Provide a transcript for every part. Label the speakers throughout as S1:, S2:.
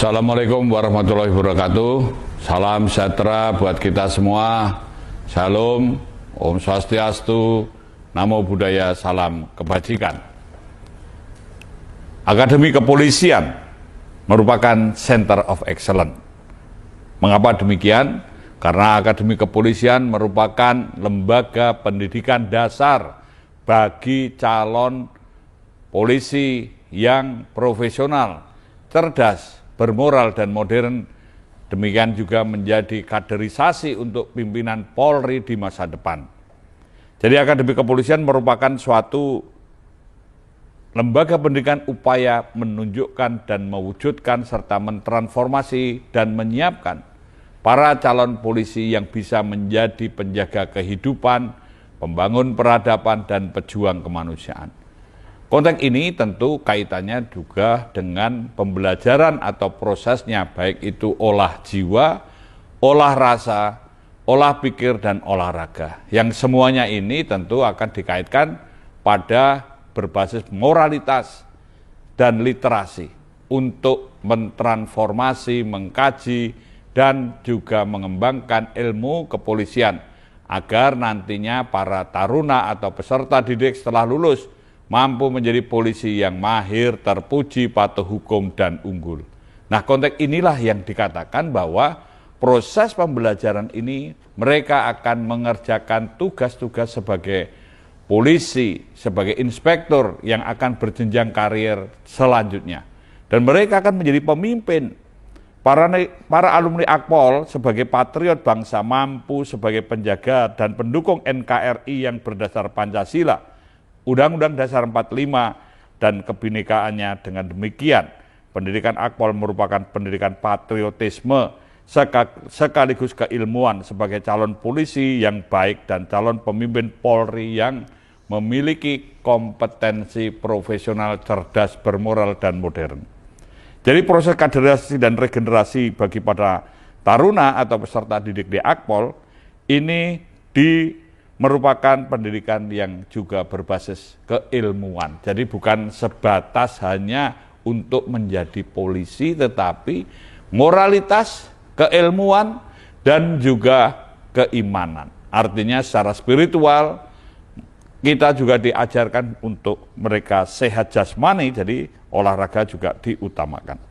S1: Assalamualaikum warahmatullahi wabarakatuh. Salam sejahtera buat kita semua. Shalom, Om Swastiastu, Namo Buddhaya, salam kebajikan. Akademi Kepolisian merupakan Center of Excellence. Mengapa demikian? Karena Akademi Kepolisian merupakan lembaga pendidikan dasar bagi calon polisi yang profesional, cerdas, bermoral dan modern. Demikian juga menjadi kaderisasi untuk pimpinan Polri di masa depan. Jadi Akademi Kepolisian merupakan suatu lembaga pendidikan upaya menunjukkan dan mewujudkan serta mentransformasi dan menyiapkan para calon polisi yang bisa menjadi penjaga kehidupan, pembangun peradaban, dan pejuang kemanusiaan. Konteks ini tentu kaitannya juga dengan pembelajaran atau prosesnya, baik itu olah jiwa, olah rasa, olah pikir, dan olahraga. Yang semuanya ini tentu akan dikaitkan pada berbasis moralitas dan literasi untuk mentransformasi, mengkaji, dan juga mengembangkan ilmu kepolisian agar nantinya para taruna atau peserta didik setelah lulus mampu menjadi polisi yang mahir, terpuji, patuh hukum, dan unggul. Nah, konteks inilah yang dikatakan bahwa proses pembelajaran ini mereka akan mengerjakan tugas-tugas sebagai polisi, sebagai inspektur yang akan berjenjang karir selanjutnya. Dan mereka akan menjadi pemimpin. Para alumni Akpol sebagai patriot bangsa mampu sebagai penjaga dan pendukung NKRI yang berdasar Pancasila, Undang-Undang Dasar 45 dan kebinekaannya. Dengan demikian, pendidikan Akpol merupakan pendidikan patriotisme sekaligus keilmuan sebagai calon polisi yang baik dan calon pemimpin Polri yang memiliki kompetensi profesional, cerdas, bermoral, dan modern. Jadi proses kaderisasi dan regenerasi bagi para taruna atau peserta didik di Akpol ini merupakan pendidikan yang juga berbasis keilmuan. Jadi bukan sebatas hanya untuk menjadi polisi, tetapi moralitas, keilmuan, dan juga keimanan. Artinya secara spiritual kita juga diajarkan untuk mereka sehat jasmani, jadi olahraga juga diutamakan.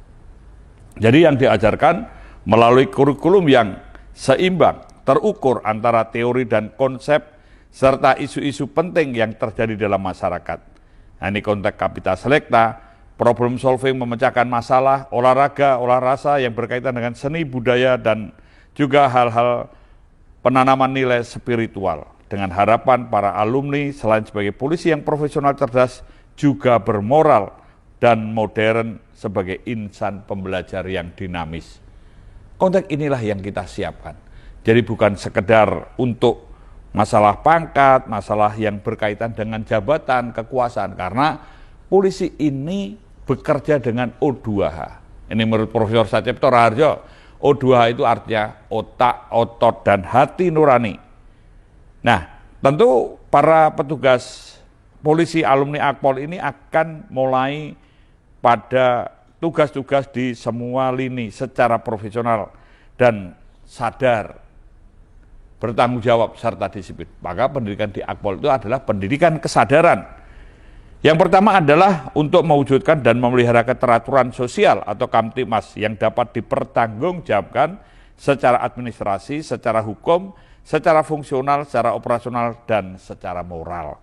S1: Jadi yang diajarkan melalui kurikulum yang seimbang, terukur antara teori dan konsep, serta isu-isu penting yang terjadi dalam masyarakat. Nah, ini konteks Kapita Selecta, problem solving, memecahkan masalah, olahraga, olah rasa yang berkaitan dengan seni budaya, dan juga hal-hal penanaman nilai spiritual. Dengan harapan para alumni selain sebagai polisi yang profesional, cerdas, juga bermoral dan modern sebagai insan pembelajar yang dinamis. Konteks inilah yang kita siapkan. Jadi bukan sekedar untuk masalah pangkat, masalah yang berkaitan dengan jabatan, kekuasaan, karena polisi ini bekerja dengan O2H. Ini menurut Profesor Sacepto Raharjo, O2H itu artinya otak, otot, dan hati nurani. Nah, tentu para petugas polisi alumni Akpol ini akan mulai pada tugas-tugas di semua lini secara profesional dan sadar, bertanggung jawab, serta disiplin. Maka pendidikan di Akpol itu adalah pendidikan kesadaran. Yang pertama adalah untuk mewujudkan dan memelihara keteraturan sosial atau Kamtibmas yang dapat dipertanggungjawabkan secara administrasi, secara hukum, secara fungsional, secara operasional, dan secara moral.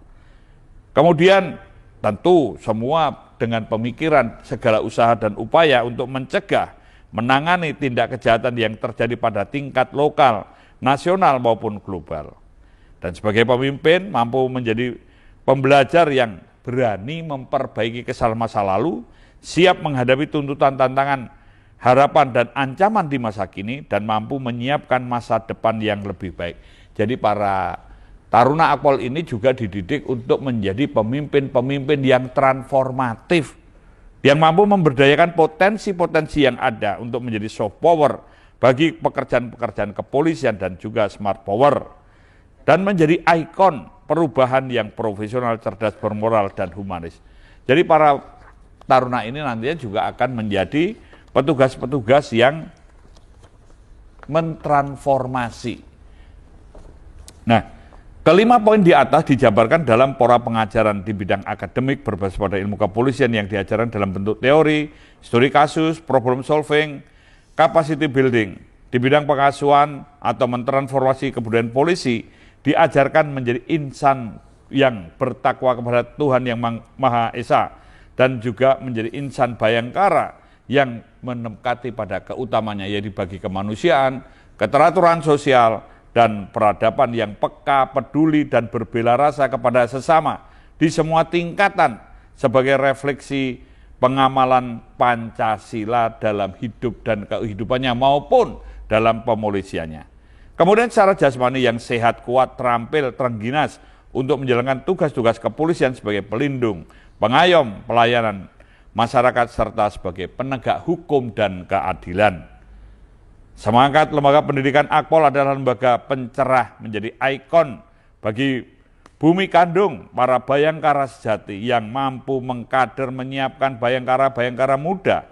S1: Kemudian tentu semua dengan pemikiran segala usaha dan upaya untuk mencegah, menangani tindak kejahatan yang terjadi pada tingkat lokal, nasional maupun global. Dan sebagai pemimpin mampu menjadi pembelajar yang berani memperbaiki kesalahan masa lalu, siap menghadapi tuntutan, tantangan, harapan, dan ancaman di masa kini, dan mampu menyiapkan masa depan yang lebih baik. Jadi para taruna Akpol ini juga dididik untuk menjadi pemimpin-pemimpin yang transformatif, yang mampu memberdayakan potensi-potensi yang ada untuk menjadi soft power bagi pekerjaan-pekerjaan kepolisian dan juga smart power, dan menjadi ikon perubahan yang profesional, cerdas, bermoral, dan humanis. Jadi para taruna ini nantinya juga akan menjadi petugas-petugas yang mentransformasi. Nah, kelima poin di atas dijabarkan dalam pola pengajaran di bidang akademik berbasis pada ilmu kepolisian yang diajarkan dalam bentuk teori, studi kasus, problem solving, capacity building. Di bidang pengasuhan atau mentransformasi kebudayaan polisi diajarkan menjadi insan yang bertakwa kepada Tuhan yang Maha Esa dan juga menjadi insan bayangkara yang menempati pada keutamanya, yaitu bagi kemanusiaan, keteraturan sosial, dan peradaban yang peka, peduli, dan berbela rasa kepada sesama di semua tingkatan sebagai refleksi pengamalan Pancasila dalam hidup dan kehidupannya maupun dalam pemolisiannya. Kemudian secara jasmani yang sehat, kuat, terampil, terengginas untuk menjalankan tugas-tugas kepolisian sebagai pelindung, pengayom, pelayanan masyarakat, serta sebagai penegak hukum dan keadilan. Semangat lembaga pendidikan Akpol adalah lembaga pencerah, menjadi ikon bagi bumi kandung para bayangkara sejati yang mampu mengkader, menyiapkan bayangkara-bayangkara muda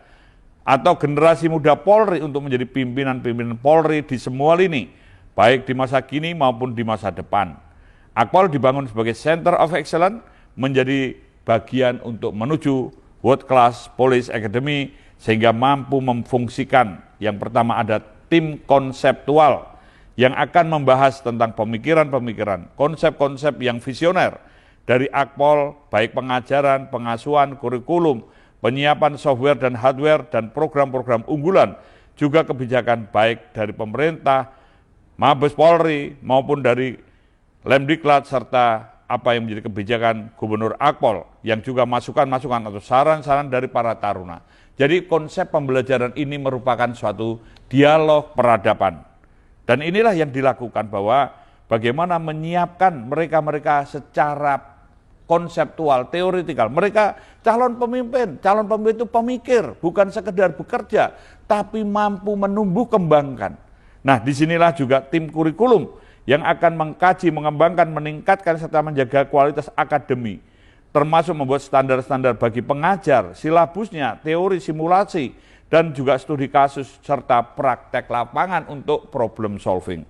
S1: atau generasi muda Polri untuk menjadi pimpinan-pimpinan Polri di semua lini, baik di masa kini maupun di masa depan. Akpol dibangun sebagai Center of Excellence, menjadi bagian untuk menuju World Class Police Academy, sehingga mampu memfungsikan. Yang pertama ada tim konseptual yang akan membahas tentang pemikiran-pemikiran, konsep-konsep yang visioner dari Akpol, baik pengajaran, pengasuhan, kurikulum, penyiapan software dan hardware, dan program-program unggulan, juga kebijakan baik dari pemerintah, Mabes Polri, maupun dari Lemdiklat, serta apa yang menjadi kebijakan Gubernur Akpol, yang juga masukan-masukan atau saran-saran dari para taruna. Jadi konsep pembelajaran ini merupakan suatu dialog peradaban. Dan inilah yang dilakukan, bahwa bagaimana menyiapkan mereka-mereka secara konseptual, teoritikal. Mereka calon pemimpin itu pemikir, bukan sekedar bekerja, tapi mampu menumbuh kembangkan. Nah, disinilah juga tim kurikulum yang akan mengkaji, mengembangkan, meningkatkan, serta menjaga kualitas akademi, termasuk membuat standar-standar bagi pengajar, silabusnya, teori, simulasi, dan juga studi kasus, serta praktek lapangan untuk problem solving.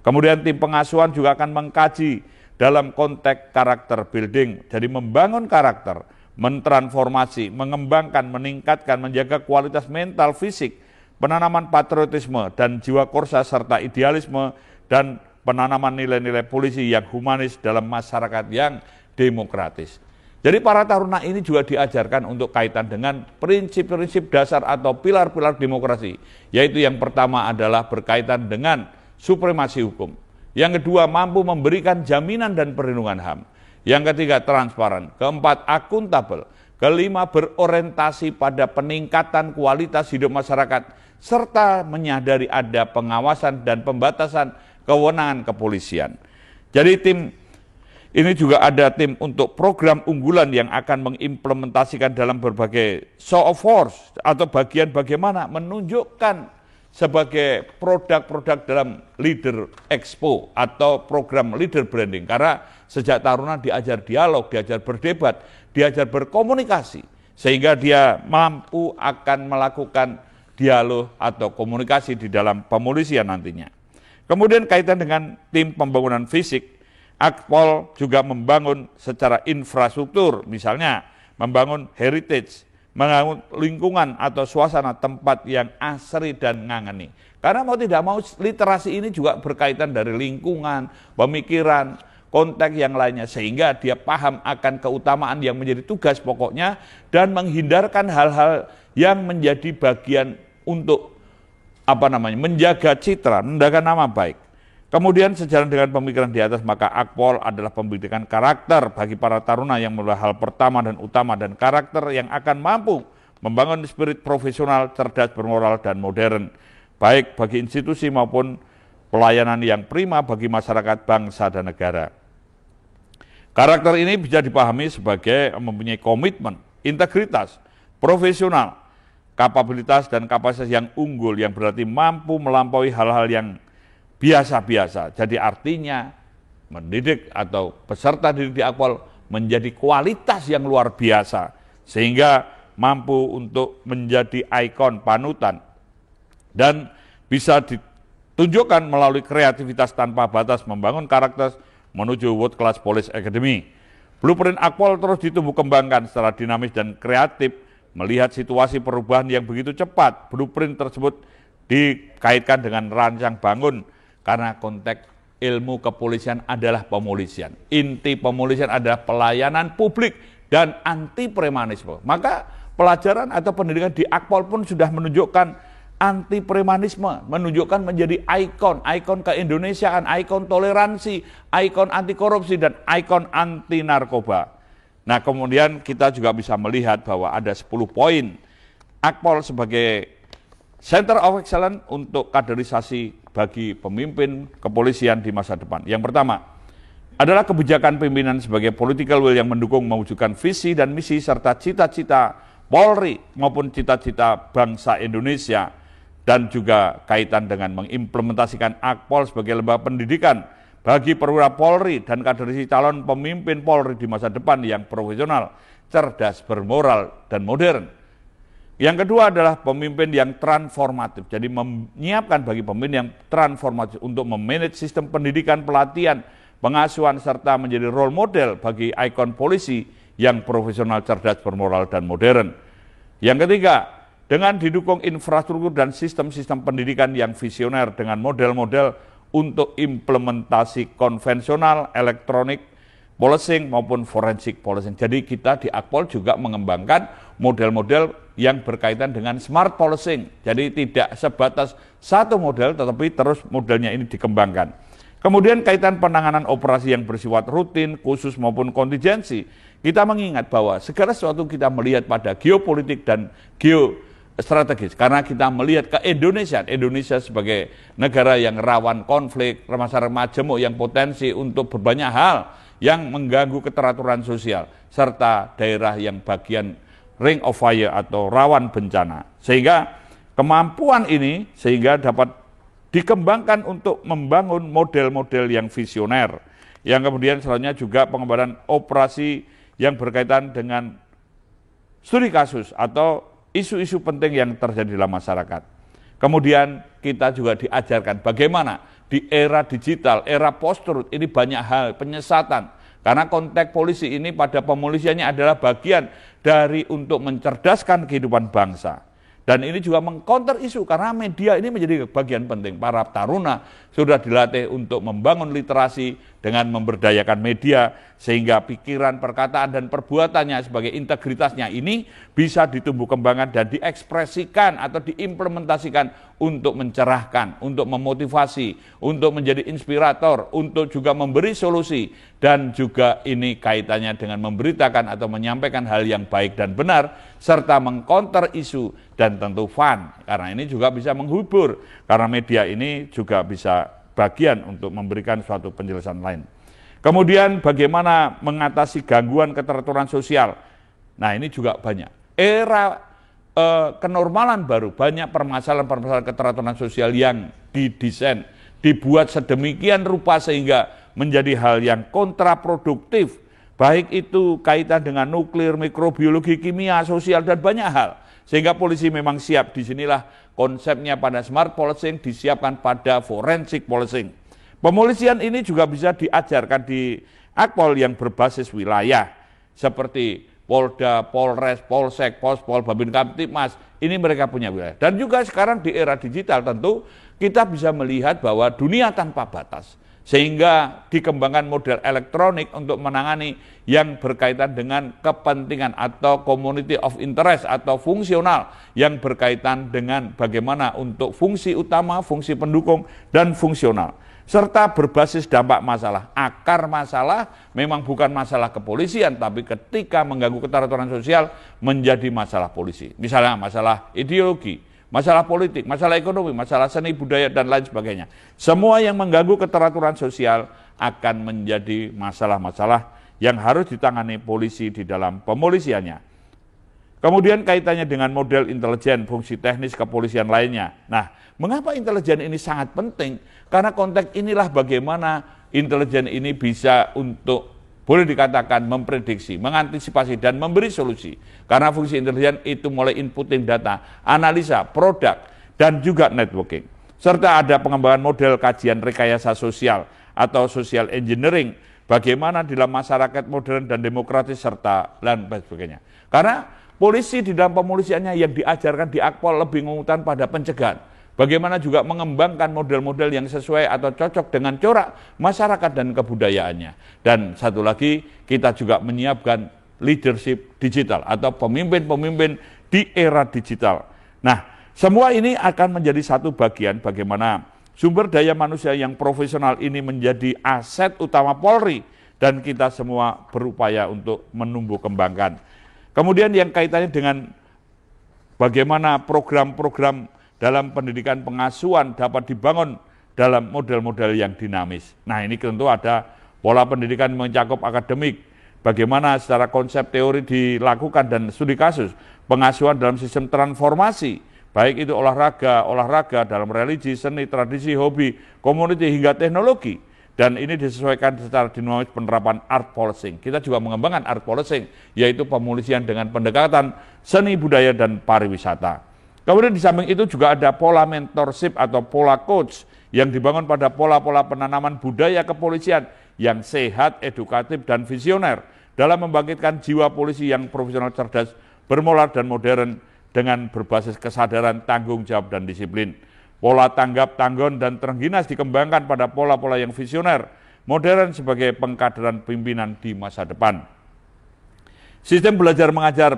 S1: Kemudian tim pengasuhan juga akan mengkaji dalam konteks karakter building, jadi membangun karakter, mentransformasi, mengembangkan, meningkatkan, menjaga kualitas mental, fisik, penanaman patriotisme dan jiwa korsa, serta idealisme, dan penanaman nilai-nilai polisi yang humanis dalam masyarakat yang demokratis. Jadi para taruna ini juga diajarkan untuk kaitan dengan prinsip-prinsip dasar atau pilar-pilar demokrasi, yaitu yang pertama adalah berkaitan dengan supremasi hukum. Yang kedua, mampu memberikan jaminan dan perlindungan HAM. Yang ketiga, transparan. Keempat, akuntabel. Kelima, berorientasi pada peningkatan kualitas hidup masyarakat, serta menyadari ada pengawasan dan pembatasan kewenangan kepolisian. Jadi tim ini juga ada tim untuk program unggulan yang akan mengimplementasikan dalam berbagai show of force atau bagian bagaimana menunjukkan sebagai produk-produk dalam leader expo atau program leader branding. Karena sejak taruna diajar dialog, diajar berdebat, diajar berkomunikasi, sehingga dia mampu akan melakukan dialog atau komunikasi di dalam pemolisian nantinya. Kemudian kaitan dengan tim pembangunan fisik, Akpol juga membangun secara infrastruktur, misalnya membangun heritage, membangun lingkungan atau suasana tempat yang asri dan ngangeni. Karena mau tidak mau literasi ini juga berkaitan dari lingkungan, pemikiran, konteks yang lainnya, sehingga dia paham akan keutamaan yang menjadi tugas pokoknya dan menghindarkan hal-hal yang menjadi bagian untuk menjaga citra, menjaga nama baik. Kemudian sejalan dengan pemikiran di atas, maka Akpol adalah pendidikan karakter bagi para taruna yang merupakan hal pertama dan utama, dan karakter yang akan mampu membangun spirit profesional, cerdas, bermoral, dan modern, baik bagi institusi maupun pelayanan yang prima bagi masyarakat, bangsa, dan negara. Karakter ini bisa dipahami sebagai mempunyai komitmen, integritas, profesional, kapabilitas dan kapasitas yang unggul, yang berarti mampu melampaui hal-hal yang biasa-biasa. Jadi artinya mendidik atau peserta didik di Akpol menjadi kualitas yang luar biasa, sehingga mampu untuk menjadi ikon panutan dan bisa ditunjukkan melalui kreativitas tanpa batas membangun karakter menuju World Class Police Academy. Blueprint Akpol terus ditumbuh kembangkan secara dinamis dan kreatif melihat situasi perubahan yang begitu cepat. Blueprint tersebut dikaitkan dengan rancang bangun karena konteks ilmu kepolisian adalah pemolisian. Inti pemolisian adalah pelayanan publik dan anti premanisme. Maka pelajaran atau pendidikan di Akpol pun sudah menunjukkan anti premanisme, menunjukkan menjadi ikon keindonesiaan, ikon toleransi, ikon anti korupsi, dan ikon anti narkoba. Nah, kemudian kita juga bisa melihat bahwa ada 10 poin Akpol sebagai Center of Excellence untuk kaderisasi bagi pemimpin kepolisian di masa depan. Yang pertama adalah kebijakan pimpinan sebagai political will yang mendukung mewujudkan visi dan misi serta cita-cita Polri maupun cita-cita bangsa Indonesia, dan juga kaitan dengan mengimplementasikan Akpol sebagai lembaga pendidikan bagi perwira Polri dan kaderisasi calon pemimpin Polri di masa depan yang profesional, cerdas, bermoral, dan modern. Yang kedua adalah pemimpin yang transformatif, jadi menyiapkan bagi pemimpin yang transformatif untuk memanage sistem pendidikan, pelatihan, pengasuhan, serta menjadi role model bagi ikon polisi yang profesional, cerdas, bermoral, dan modern. Yang ketiga, dengan didukung infrastruktur dan sistem-sistem pendidikan yang visioner dengan model-model untuk implementasi konvensional, elektronik, policing maupun forensik policing. Jadi kita di Akpol juga mengembangkan model-model yang berkaitan dengan smart policing. Jadi tidak sebatas satu model, tetapi terus modelnya ini dikembangkan. Kemudian kaitan penanganan operasi yang bersifat rutin, khusus maupun kontingensi. Kita mengingat bahwa segala sesuatu kita melihat pada geopolitik dan geostrategis. Karena kita melihat ke Indonesia sebagai negara yang rawan konflik, masyarakat majemuk yang potensi untuk berbanyak hal yang mengganggu keteraturan sosial, serta daerah yang bagian ring of fire atau rawan bencana. Sehingga kemampuan ini dapat dikembangkan untuk membangun model-model yang visioner. Yang kemudian selanjutnya juga pengembangan operasi yang berkaitan dengan studi kasus atau isu-isu penting yang terjadi dalam masyarakat. Kemudian kita juga diajarkan bagaimana di era digital, era post-truth, ini banyak hal penyesatan. Karena konteks polisi ini pada pemolisiannya adalah bagian dari untuk mencerdaskan kehidupan bangsa. Dan ini juga mengcounter isu karena media ini menjadi bagian penting. Para taruna sudah dilatih untuk membangun literasi dengan memberdayakan media sehingga pikiran, perkataan, dan perbuatannya sebagai integritasnya ini bisa ditumbuh kembangkan dan diekspresikan atau diimplementasikan untuk mencerahkan, untuk memotivasi, untuk menjadi inspirator, untuk juga memberi solusi, dan juga ini kaitannya dengan memberitakan atau menyampaikan hal yang baik dan benar, serta mengcounter isu, dan tentu fun, karena ini juga bisa menghibur, karena media ini juga bisa bagian untuk memberikan suatu penjelasan lain. Kemudian bagaimana mengatasi gangguan keteraturan sosial. Nah ini juga banyak. Era kenormalan baru, banyak permasalahan-permasalahan keteraturan sosial yang didesain, dibuat sedemikian rupa sehingga menjadi hal yang kontraproduktif. Baik itu kaitan dengan nuklir, mikrobiologi, kimia, sosial, dan banyak hal. Sehingga polisi memang siap. Disinilah konsepnya pada smart policing disiapkan pada forensic policing. Pemolisian ini juga bisa diajarkan di Akpol yang berbasis wilayah. Seperti Polda, Polres, Polsek, Pospol, Babin Kamtipmas. Ini mereka punya wilayah. Dan juga sekarang di era digital tentu kita bisa melihat bahwa dunia tanpa batas. Sehingga dikembangkan model elektronik untuk menangani yang berkaitan dengan kepentingan atau community of interest atau fungsional yang berkaitan dengan bagaimana untuk fungsi utama, fungsi pendukung, dan fungsional. Serta berbasis dampak masalah. Akar masalah memang bukan masalah kepolisian, tapi ketika mengganggu keteraturan sosial menjadi masalah polisi. Misalnya masalah ideologi, masalah politik, masalah ekonomi, masalah seni budaya, dan lain sebagainya. Semua yang mengganggu keteraturan sosial akan menjadi masalah-masalah yang harus ditangani polisi di dalam pemolisiannya. Kemudian kaitannya dengan model intelijen, fungsi teknis kepolisian lainnya. Nah, mengapa intelijen ini sangat penting? Karena konteks inilah bagaimana intelijen ini bisa untuk boleh dikatakan memprediksi, mengantisipasi, dan memberi solusi. Karena fungsi intelijen itu mulai inputting data, analisa, produk, dan juga networking. Serta ada pengembangan model kajian rekayasa sosial atau social engineering, bagaimana dalam masyarakat modern dan demokratis, serta lain sebagainya. Karena polisi di dalam pemolisiannya yang diajarkan di Akpol lebih mengutamakan pada pencegahan. Bagaimana juga mengembangkan model-model yang sesuai atau cocok dengan corak masyarakat dan kebudayaannya. Dan satu lagi, kita juga menyiapkan leadership digital atau pemimpin-pemimpin di era digital. Nah, semua ini akan menjadi satu bagian bagaimana sumber daya manusia yang profesional ini menjadi aset utama Polri, dan kita semua berupaya untuk menumbuh kembangkan. Kemudian yang kaitannya dengan bagaimana program-program dalam pendidikan pengasuhan dapat dibangun dalam model-model yang dinamis. Nah, ini tentu ada pola pendidikan mencakup akademik, bagaimana secara konsep teori dilakukan dan studi kasus, pengasuhan dalam sistem transformasi, baik itu olahraga dalam religi, seni, tradisi, hobi, community, hingga teknologi. Dan ini disesuaikan secara dinamis penerapan art policing. Kita juga mengembangkan art policing, yaitu pemolisian dengan pendekatan seni, budaya, dan pariwisata. Kemudian di samping itu juga ada pola mentorship atau pola coach yang dibangun pada pola-pola penanaman budaya kepolisian yang sehat, edukatif, dan visioner dalam membangkitkan jiwa polisi yang profesional, cerdas, bermoral, dan modern dengan berbasis kesadaran, tanggung jawab, dan disiplin. Pola tanggap, tanggon, dan terengginas dikembangkan pada pola-pola yang visioner, modern sebagai pengkaderan pimpinan di masa depan. Sistem belajar mengajar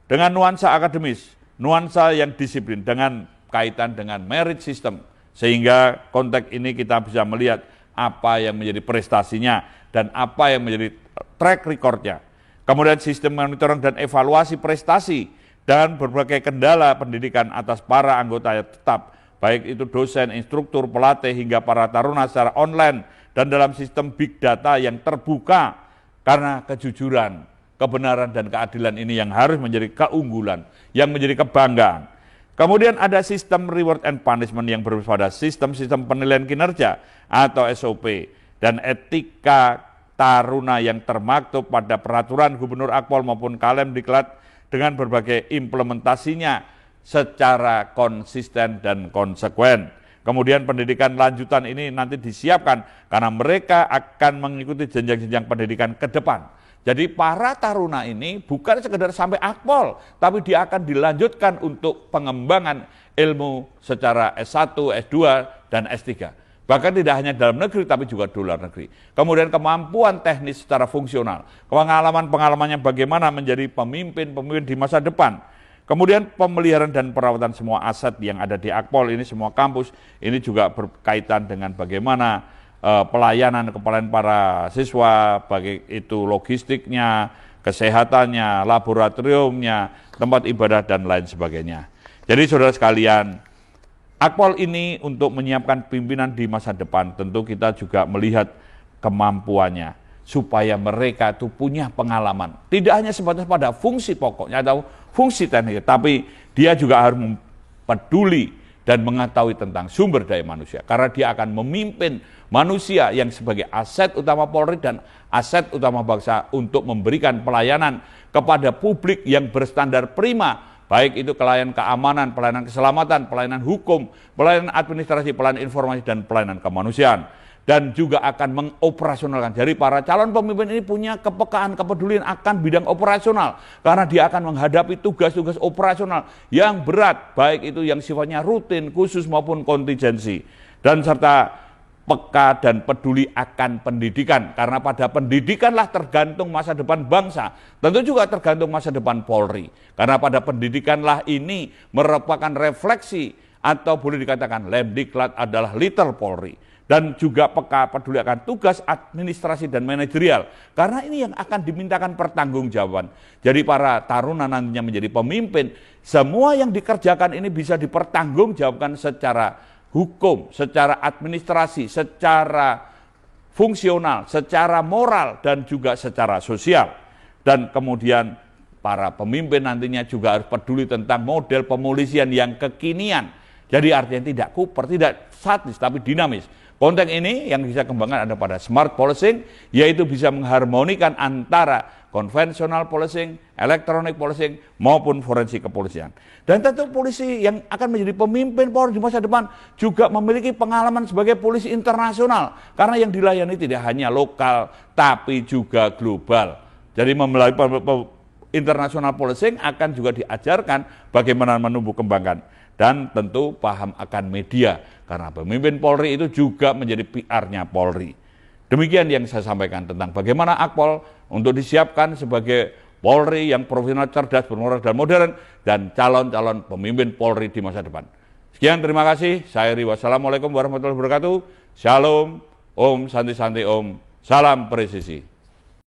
S1: dengan nuansa akademis, nuansa yang disiplin dengan kaitan dengan merit system, sehingga konteks ini kita bisa melihat apa yang menjadi prestasinya dan apa yang menjadi track recordnya. Kemudian sistem monitoring dan evaluasi prestasi dan berbagai kendala pendidikan atas para anggota tetap, baik itu dosen, instruktur, pelatih, hingga para taruna secara online dan dalam sistem big data yang terbuka, karena kejujuran, kebenaran, dan keadilan ini yang harus menjadi keunggulan, yang menjadi kebanggaan. Kemudian ada sistem reward and punishment yang berbasis pada sistem penilaian kinerja atau SOP, dan etika taruna yang termaktub pada peraturan Gubernur Akpol maupun Kalemdiklat dengan berbagai implementasinya secara konsisten dan konsekuen. Kemudian pendidikan lanjutan ini nanti disiapkan karena mereka akan mengikuti jenjang-jenjang pendidikan ke depan. Jadi para taruna ini bukan sekedar sampai Akpol, tapi dia akan dilanjutkan untuk pengembangan ilmu secara S1, S2, dan S3. Bahkan tidak hanya dalam negeri, tapi juga di luar negeri. Kemudian kemampuan teknis secara fungsional, pengalaman-pengalamannya bagaimana menjadi pemimpin-pemimpin di masa depan. Kemudian pemeliharaan dan perawatan semua aset yang ada di Akpol ini, semua kampus, ini juga berkaitan dengan bagaimana pelayanan kepada para siswa, baik itu logistiknya, kesehatannya, laboratoriumnya, tempat ibadah, dan lain sebagainya. Jadi saudara sekalian, Akpol ini untuk menyiapkan pimpinan di masa depan, tentu kita juga melihat kemampuannya, supaya mereka itu punya pengalaman. Tidak hanya sebatas pada fungsi pokoknya atau fungsi teknik, tapi dia juga harus peduli dan mengetahui tentang sumber daya manusia. Karena dia akan memimpin manusia yang sebagai aset utama Polri dan aset utama bangsa untuk memberikan pelayanan kepada publik yang berstandar prima, baik itu pelayanan keamanan, pelayanan keselamatan, pelayanan hukum, pelayanan administrasi, pelayanan informasi, dan pelayanan kemanusiaan. Dan juga akan mengoperasionalkan. Jadi para calon pemimpin ini punya kepekaan, kepedulian akan bidang operasional. Karena dia akan menghadapi tugas-tugas operasional yang berat, baik itu yang sifatnya rutin, khusus maupun kontingensi. Dan serta peka dan peduli akan pendidikan. Karena pada pendidikanlah tergantung masa depan bangsa. Tentu juga tergantung masa depan Polri. Karena pada pendidikanlah ini merupakan refleksi atau boleh dikatakan Lemdiklat adalah Little Polri. Dan juga peka peduli akan tugas administrasi dan manajerial. Karena ini yang akan dimintakan pertanggungjawaban. Jadi para taruna nantinya menjadi pemimpin, semua yang dikerjakan ini bisa dipertanggungjawabkan secara hukum, secara administrasi, secara fungsional, secara moral, dan juga secara sosial. Dan kemudian para pemimpin nantinya juga harus peduli tentang model pemolisian yang kekinian, Jadi artinya tidak kuper, tidak statis, tapi dinamis. Konteks ini yang bisa kembangkan ada pada smart policing, yaitu bisa mengharmonikan antara konvensional policing, electronic policing, maupun forensik kepolisian. Dan tentu polisi yang akan menjadi pemimpin Polri di masa depan juga memiliki pengalaman sebagai polisi internasional. Karena yang dilayani tidak hanya lokal, tapi juga global. Jadi melalui international policing akan juga diajarkan bagaimana menumbuh kembangkan. Dan tentu paham akan media, karena pemimpin Polri itu juga menjadi PR-nya Polri. Demikian yang saya sampaikan tentang bagaimana Akpol untuk disiapkan sebagai Polri yang profesional, cerdas, bermoral, dan modern, dan calon-calon pemimpin Polri di masa depan. Sekian, terima kasih. Saya Ri, wassalamualaikum warahmatullahi wabarakatuh. Shalom, Om Santi Santi Om, salam presisi.